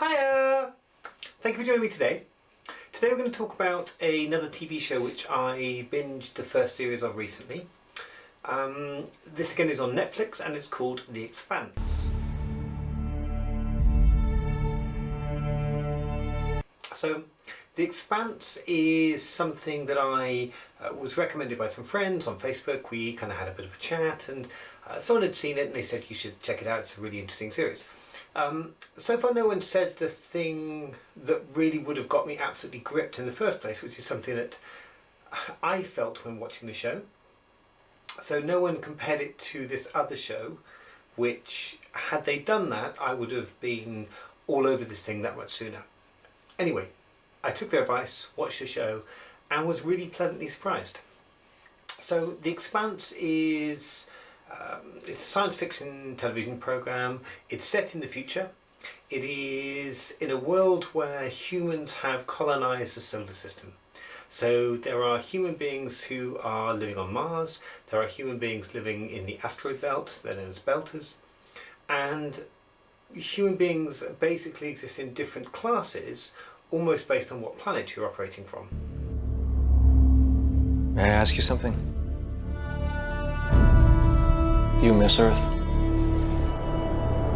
Hiya! Thank you for joining me today. Today we're going to talk about another TV show which I binged the first series of recently. This again is on Netflix and it's called The Expanse. So The Expanse is something that I was recommended by some friends on Facebook. We kind of had a bit of a chat and someone had seen it and they said you should check it out, it's a really interesting series. So far no one said the thing that really would have got me absolutely gripped in the first place, which is something that I felt when watching the show. So no one compared it to this other show, which had they done that I would have been all over this thing that much sooner. Anyway, I took their advice, watched the show and was really pleasantly surprised. So The Expanse is it's a science fiction television program. It's set in the future. It is in a world where humans have colonized the solar system. So there are human beings who are living on Mars. There are human beings living in the asteroid belt. They're known as belters. And human beings basically exist in different classes, almost based on what planet you're operating from. May I ask you something? Do you miss Earth?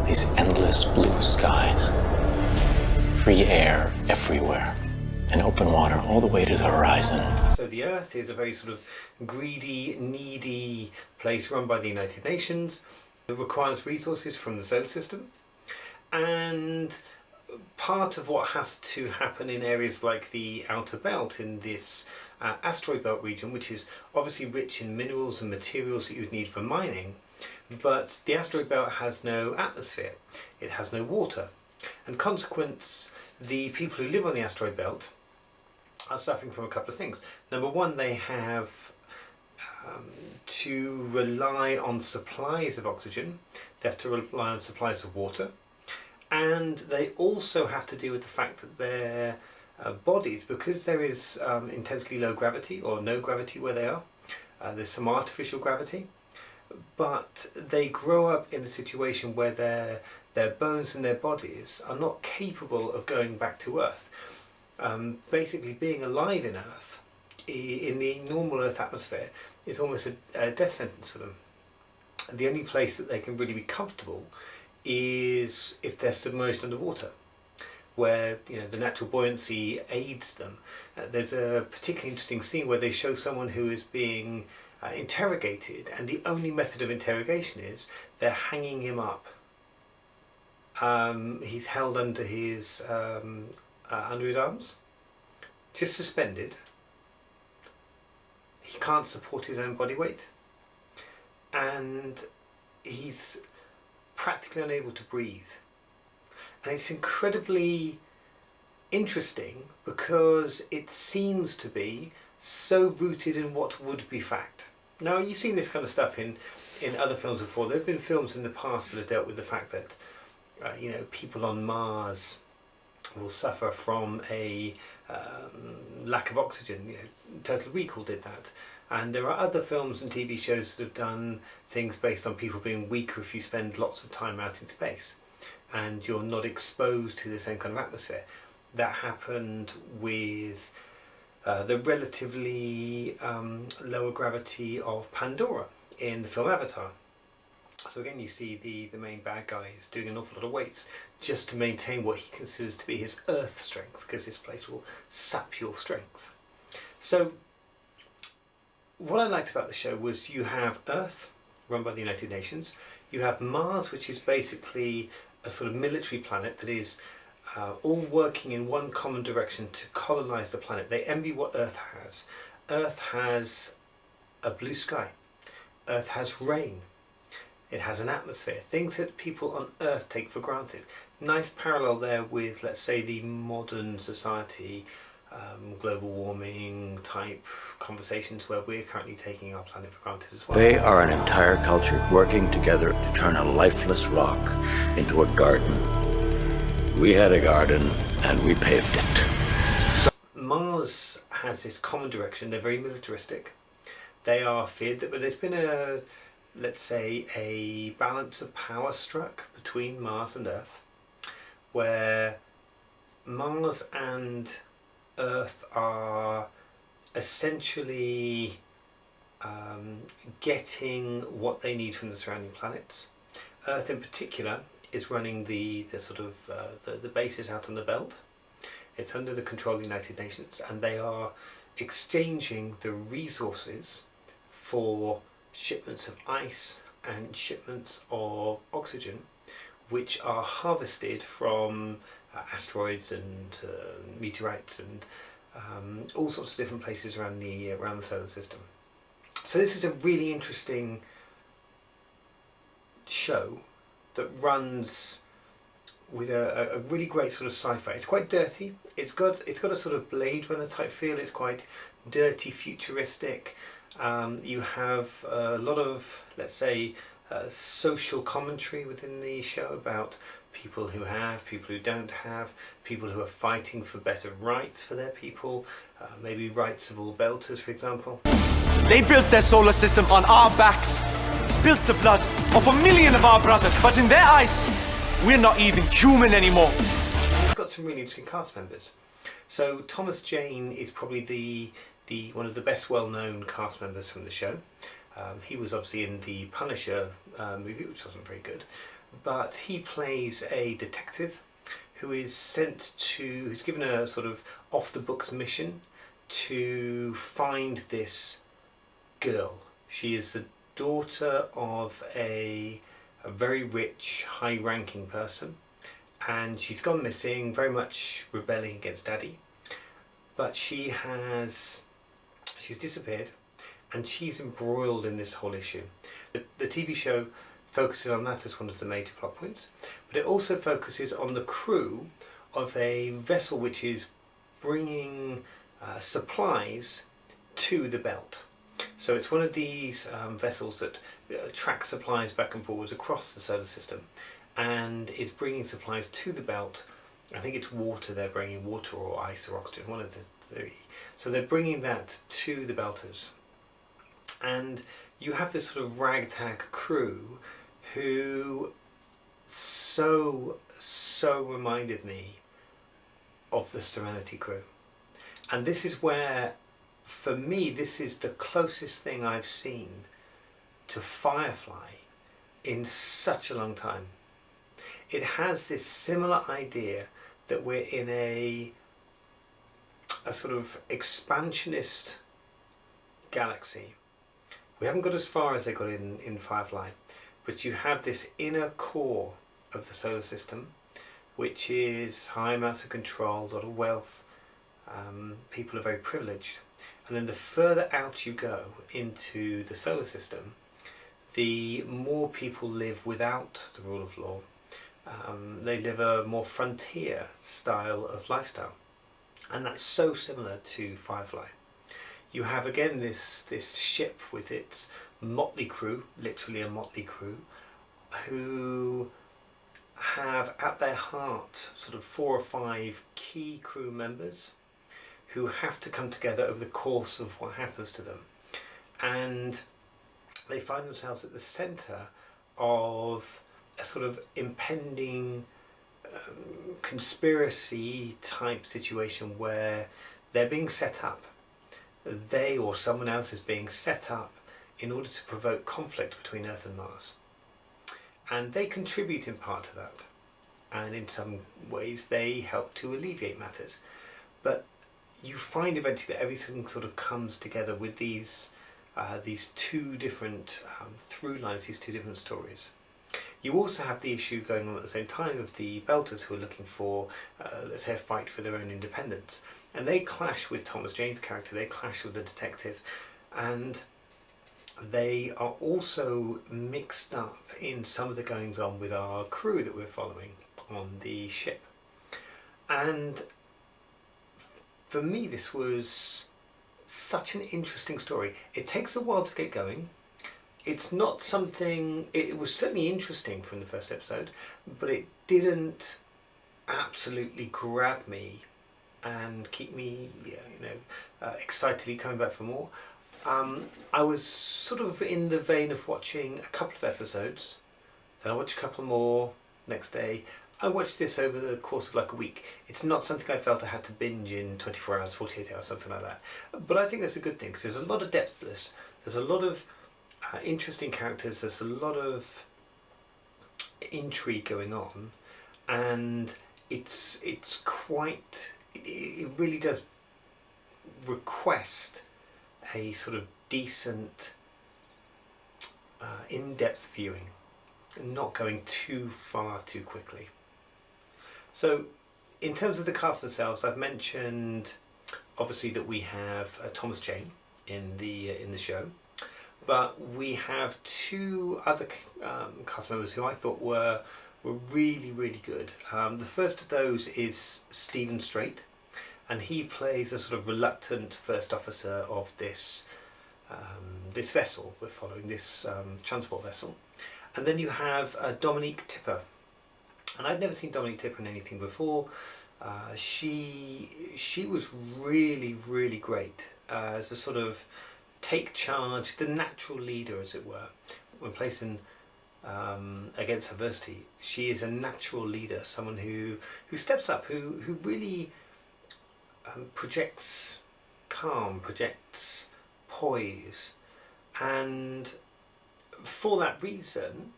These endless blue skies, free air everywhere, and open water all the way to the horizon. So the Earth is a very sort of greedy, needy place run by the United Nations. It requires resources from the solar system. And part of what has to happen in areas like the outer belt in this asteroid belt region, which is obviously rich in minerals and materials that you would need for mining, but the asteroid belt has no atmosphere, it has no water, and consequence the people who live on the asteroid belt are suffering from a couple of things. Number one, they have to rely on supplies of oxygen, they have to rely on supplies of water, and they also have to deal with the fact that their bodies, because there is intensely low gravity or no gravity where they are, there's some artificial gravity, but they grow up in a situation where their bones and their bodies are not capable of going back to Earth. Basically being alive in Earth, in the normal Earth atmosphere, is almost a death sentence for them. The only place that they can really be comfortable is if they're submerged underwater, where the natural buoyancy aids them. There's a particularly interesting scene where they show someone who is being interrogated, and the only method of interrogation is they're hanging him up. He's held under his arms, just suspended. He can't support his own body weight, and he's practically unable to breathe. And it's incredibly interesting because it seems to be so rooted in what would be fact. Now, you've seen this kind of stuff in other films before. There have been films in the past that have dealt with the fact that people on Mars will suffer from a lack of oxygen. Total Recall did that. And there are other films and TV shows that have done things based on people being weaker if you spend lots of time out in space and you're not exposed to the same kind of atmosphere. That happened with the relatively lower gravity of Pandora in the film Avatar. So again, you see the main bad guy is doing an awful lot of weights just to maintain what he considers to be his Earth strength, because this place will sap your strength. So what I liked about the show was you have Earth, run by the United Nations, you have Mars, which is basically a sort of military planet that is all working in one common direction to colonize the planet. They envy what Earth has. Earth has a blue sky. Earth has rain. It has an atmosphere. Things that people on Earth take for granted. Nice parallel there with, let's say, the modern society, global warming type conversations where we're currently taking our planet for granted as well. They are an entire culture working together to turn a lifeless rock into a garden. We had a garden and we paved it. Mars has this common direction. They're very militaristic. They are feared that, but there's been let's say, a balance of power struck between Mars and Earth, where Mars and Earth are essentially getting what they need from the surrounding planets. Earth in particular is running the sort of the bases out on the belt. It's under the control of the United Nations, and they are exchanging the resources for shipments of ice and shipments of oxygen, which are harvested from asteroids and meteorites and all sorts of different places around the solar system. So this is a really interesting show that runs with a really great sort of sci-fi. It's quite dirty. It's got a sort of Blade Runner type feel. It's quite dirty, futuristic. You have a lot of, let's say, social commentary within the show about people who have, people who don't have, people who are fighting for better rights for their people, maybe rights of all belters, for example. They built their solar system on our backs, spilt the blood of 1 million of our brothers, but in their eyes, we're not even human anymore. It's got some really interesting cast members. So Thomas Jane is probably the one of the best well-known cast members from the show. He was obviously in the Punisher movie, which wasn't very good, but he plays a detective who is who's given a sort of off-the-books mission to find this girl. She is the daughter of a very rich, high-ranking person, and she's gone missing, very much rebelling against Daddy, but she's disappeared, and she's embroiled in this whole issue. The TV show focuses on that as one of the major plot points, but it also focuses on the crew of a vessel which is bringing supplies to the belt. So it's one of these vessels that tracks supplies back and forwards across the solar system, and is bringing supplies to the belt. I think it's water. They're bringing water or ice or oxygen, one of the three. So they're bringing that to the belters, and you have this sort of ragtag crew who so reminded me of the Serenity crew. And this is where, for me, this is the closest thing I've seen to Firefly in such a long time. It has this similar idea that we're in a sort of expansionist galaxy. We haven't got as far as they got in Firefly, but you have this inner core of the solar system, which is high amounts of control, a lot of wealth. People are very privileged. And then the further out you go into the solar system, the more people live without the rule of law. They live a more frontier style of lifestyle. And that's so similar to Firefly. You have again this ship with its motley crew, literally a motley crew, who have at their heart sort of 4 or 5 key crew members who have to come together over the course of what happens to them. And they find themselves at the centre of a sort of impending conspiracy type situation where they're being set up. They or someone else is being set up in order to provoke conflict between Earth and Mars. And they contribute in part to that. And in some ways they help to alleviate matters. But you find eventually that everything sort of comes together with these 2 different through lines, these 2 different stories. You also have the issue going on at the same time of the Belters who are looking for, let's say, a fight for their own independence. And they clash with Thomas Jane's character, they clash with the detective, and they are also mixed up in some of the goings on with our crew that we're following on the ship. And for me, this was such an interesting story. It takes a while to get going. It's not something, it was certainly interesting from the first episode, but it didn't absolutely grab me and keep me, excitedly coming back for more. I was sort of in the vein of watching a couple of episodes, then I watched a couple more next day, I watched this over the course of like a week. It's not something I felt I had to binge in 24 hours, 48 hours, something like that. But I think that's a good thing, because there's a lot of depth to this. There's a lot of interesting characters, there's a lot of intrigue going on, and it really does request a sort of decent in-depth viewing, and not going too far too quickly. So in terms of the cast themselves, I've mentioned obviously that we have Thomas Jane in the show, but we have two other cast members who I thought were really, really good. The first of those is Stephen Strait, and he plays a sort of reluctant first officer of this vessel. We're following this transport vessel. And then you have Dominique Tipper, and I'd never seen Dominique Tipper in anything before. She was really, really great as a sort of take charge, the natural leader, as it were, when placing against adversity. She is a natural leader, someone who steps up, who really projects calm, projects poise, and for that reason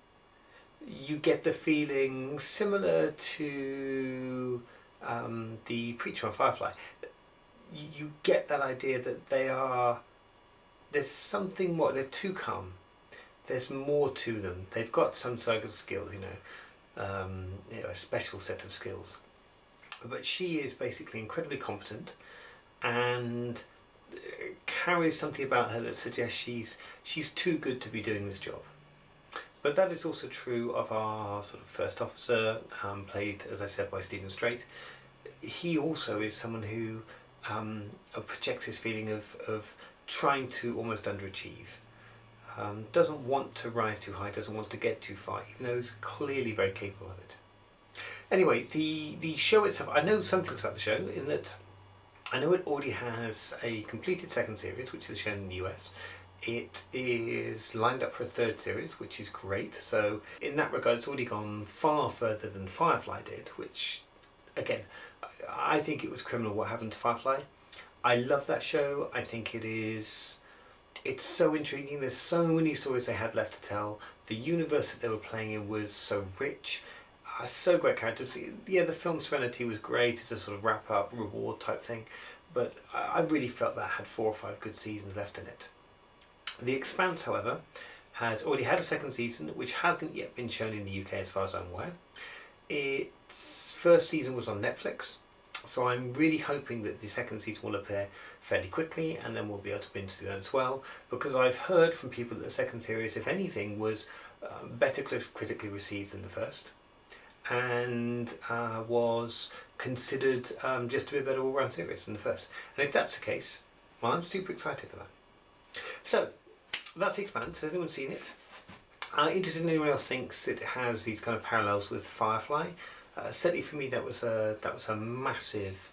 you get the feeling similar to the preacher on Firefly. You get that idea that there's something more, they're too calm, there's more to them, they've got some sort of skill, a special set of skills. But she is basically incredibly competent and carries something about her that suggests she's too good to be doing this job. But that is also true of our sort of first officer, played, as I said, by Stephen Strait. He also is someone who projects his feeling of trying to almost underachieve. Doesn't want to rise too high, doesn't want to get too far, even though he's clearly very capable of it. Anyway, the show itself, I know some things about the show, in that I know it already has a completed second series, which is shown in the US. It is lined up for a third series, which is great. So in that regard, it's already gone far further than Firefly did, which, again, I think it was criminal what happened to Firefly. I love that show. I think it's so intriguing. There's so many stories they had left to tell. The universe that they were playing in was so rich. So great characters. Yeah, the film Serenity was great. It's a sort of wrap-up, reward type thing. But I really felt that had 4 or 5 good seasons left in it. The Expanse, however, has already had a second season, which hasn't yet been shown in the UK as far as I'm aware. Its first season was on Netflix, so I'm really hoping that the second season will appear fairly quickly, and then we'll be able to binge through that as well, because I've heard from people that the second series, if anything, was better critically received than the first, and was considered just to be a better all-round series than the first. And if that's the case, well, I'm super excited for that. So, that's The Expanse. Has anyone seen it? Interested in anyone else thinks it has these kind of parallels with Firefly? Certainly for me, that was a massive,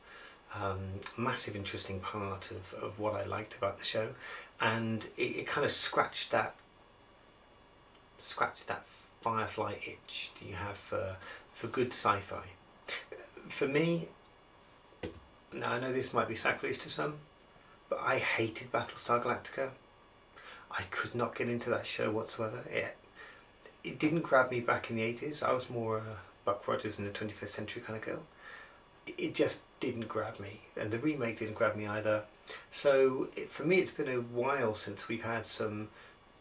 interesting part of what I liked about the show, and it kind of scratched that Firefly itch that you have for good sci-fi. For me, now I know this might be sacrilege to some, but I hated Battlestar Galactica. I could not get into that show whatsoever. It didn't grab me back in the 80s. I was more Buck Rogers in the 25th century kind of girl. It just didn't grab me, and the remake didn't grab me either. So for me, it's been a while since we've had some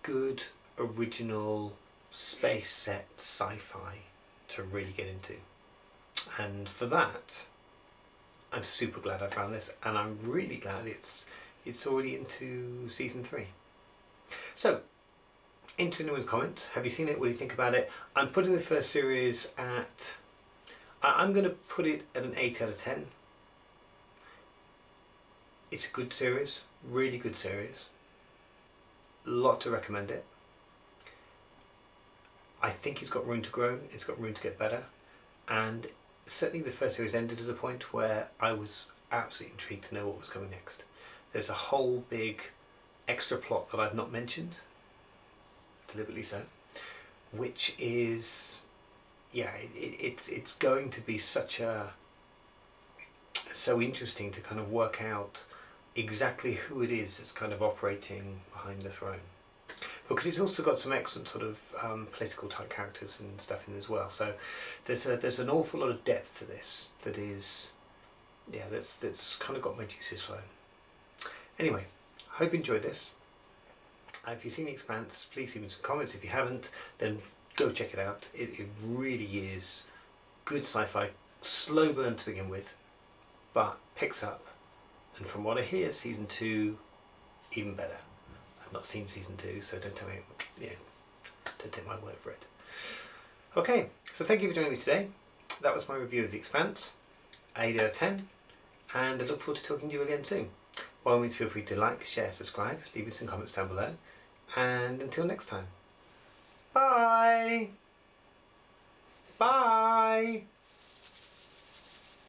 good original space set sci-fi to really get into, and for that I'm super glad I found this, and I'm really glad it's already into season 3. So, into anyone's comments. Have you seen it? What do you think about it? I'm putting the first series at, I'm going to put it at an 8 out of 10. It's a good series, really good series. Lot to recommend it. I think it's got room to grow, it's got room to get better, and certainly the first series ended at a point where I was absolutely intrigued to know what was coming next. There's a whole big extra plot that I've not mentioned, deliberately so, which is yeah, it's going to be so interesting to kind of work out exactly who it is that's kind of operating behind the throne, because it's also got some excellent sort of political type characters and stuff in as well. So there's an awful lot of depth to this that is, yeah, that's kind of got my juices flowing. Anyway, I hope you enjoyed this. If you've seen The Expanse, please leave me some comments. If you haven't, then go check it out. It really is good sci-fi, slow burn to begin with, but picks up. And from what I hear, season 2 even better. I've not seen season 2, so don't tell me, don't take my word for it. Okay, so thank you for joining me today. That was my review of The Expanse, 8 out of 10, and I look forward to talking to you again soon. By all means, feel free to like, share, subscribe, leave me some comments down below, and until next time, bye! Bye!